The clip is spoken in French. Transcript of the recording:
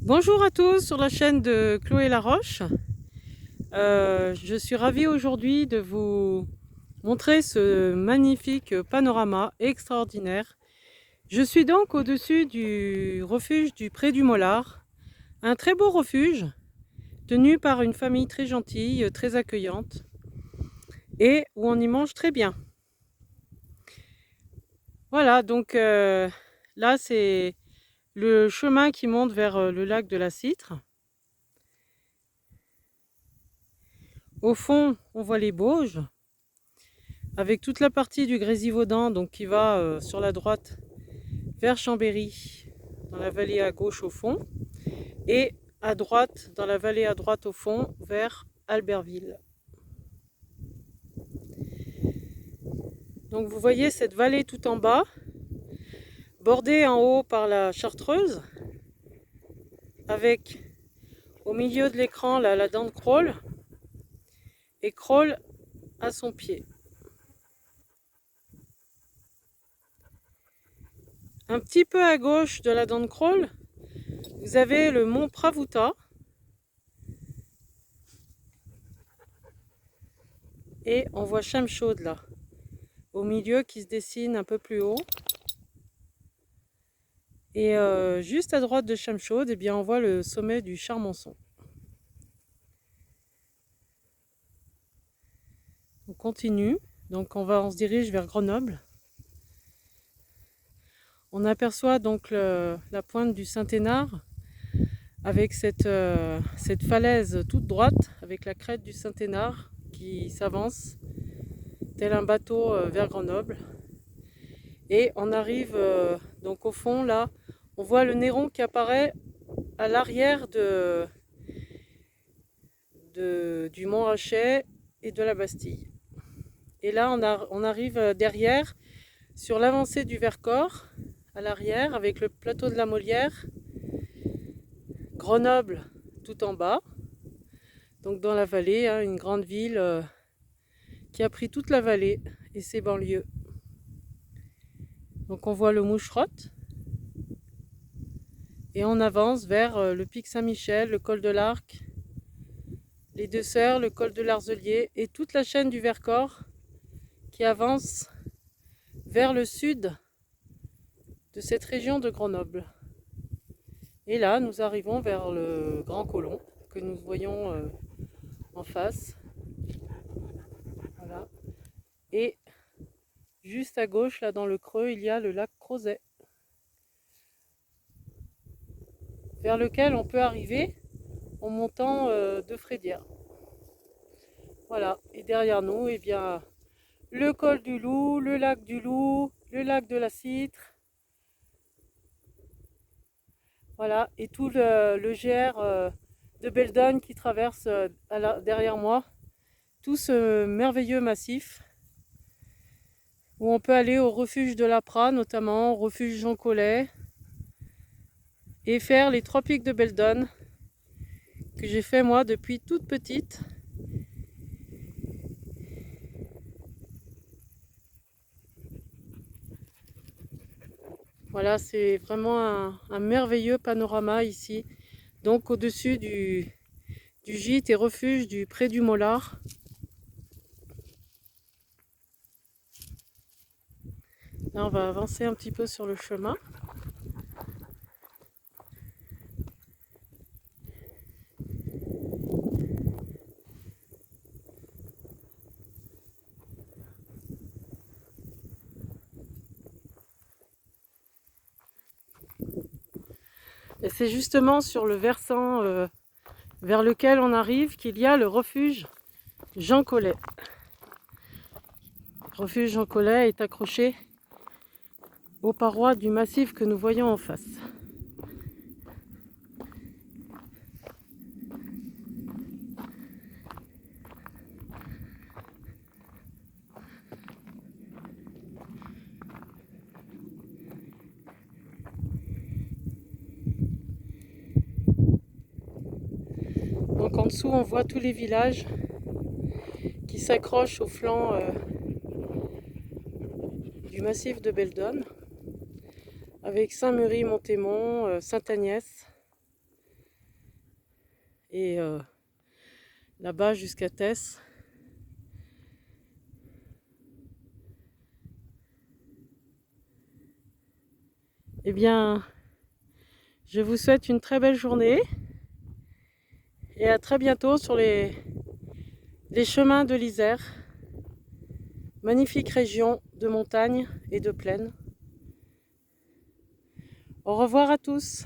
Bonjour à tous sur la chaîne de Chloé Laroche. Je suis ravie aujourd'hui de vous montrer ce magnifique panorama extraordinaire. Je suis donc au-dessus du refuge du Pré du Mollard, un très beau refuge tenu par une famille très gentille, très accueillante et où on y mange très bien. Voilà, donc là c'est le chemin qui monte vers le lac de la Citre. Au fond, on voit les Bauges, avec toute la partie du Grésivaudan donc qui va sur la droite vers Chambéry, dans la vallée à gauche au fond, et à droite, dans la vallée à droite au fond, vers Albertville. Donc vous voyez cette vallée tout en bas, bordée en haut par la Chartreuse, avec au milieu de l'écran la dent de Crolles, et Crolles à son pied. Un petit peu à gauche de la dent de Crolles, vous avez le mont Pravouta, et on voit Chamchaude là, au milieu qui se dessine un peu plus haut. Et juste à droite de Chamchaude, eh bien, on voit le sommet du Charmonçon. On continue, donc on se dirige vers Grenoble. On aperçoit donc la pointe du Saint-Hénard avec cette falaise toute droite, avec la crête du Saint-Hénard qui s'avance tel un bateau vers Grenoble. Et on arrive donc au fond là, on voit le Néron qui apparaît à l'arrière du Mont Rachet et de la Bastille. Et là on arrive derrière sur l'avancée du Vercors, à l'arrière avec le plateau de la Molière, Grenoble tout en bas, donc dans la vallée, hein, une grande ville qui a pris toute la vallée et ses banlieues. Donc on voit le Moucherotte et on avance vers le pic Saint-Michel, le col de l'Arc, les Deux Sœurs, le col de l'Arzelier et toute la chaîne du Vercors qui avance vers le sud de cette région de Grenoble. Et là, nous arrivons vers le Grand Colomb que nous voyons en face. Voilà. Et juste à gauche, là dans le creux, il y a le lac Crozet, vers lequel on peut arriver en montant de Frédière. Voilà. Et derrière nous, eh bien, le col du Loup, le lac du Loup, le lac de la Citre. Voilà, et tout le GR de Beldonne qui traverse derrière moi, tout ce merveilleux massif où on peut aller au refuge de l'Apra, notamment au refuge Jean Collet, et faire les 3 pics de Beldonne que j'ai fait moi depuis toute petite. Voilà, c'est vraiment un merveilleux panorama ici, donc au-dessus du gîte et refuge du Pré du Mollard. Là, on va avancer un petit peu sur le chemin. Et c'est justement sur le versant vers lequel on arrive qu'il y a le refuge Jean Collet. Le refuge Jean Collet est accroché aux parois du massif que nous voyons en face. Donc en dessous, on voit tous les villages qui s'accrochent au flanc du massif de Beldonne, avec Saint-Mury, Montémont, Sainte-Agnès. et là-bas jusqu'à Tess. Eh bien, je vous souhaite une très belle journée et à très bientôt sur les chemins de l'Isère. Magnifique région de montagne et de plaine. Au revoir à tous.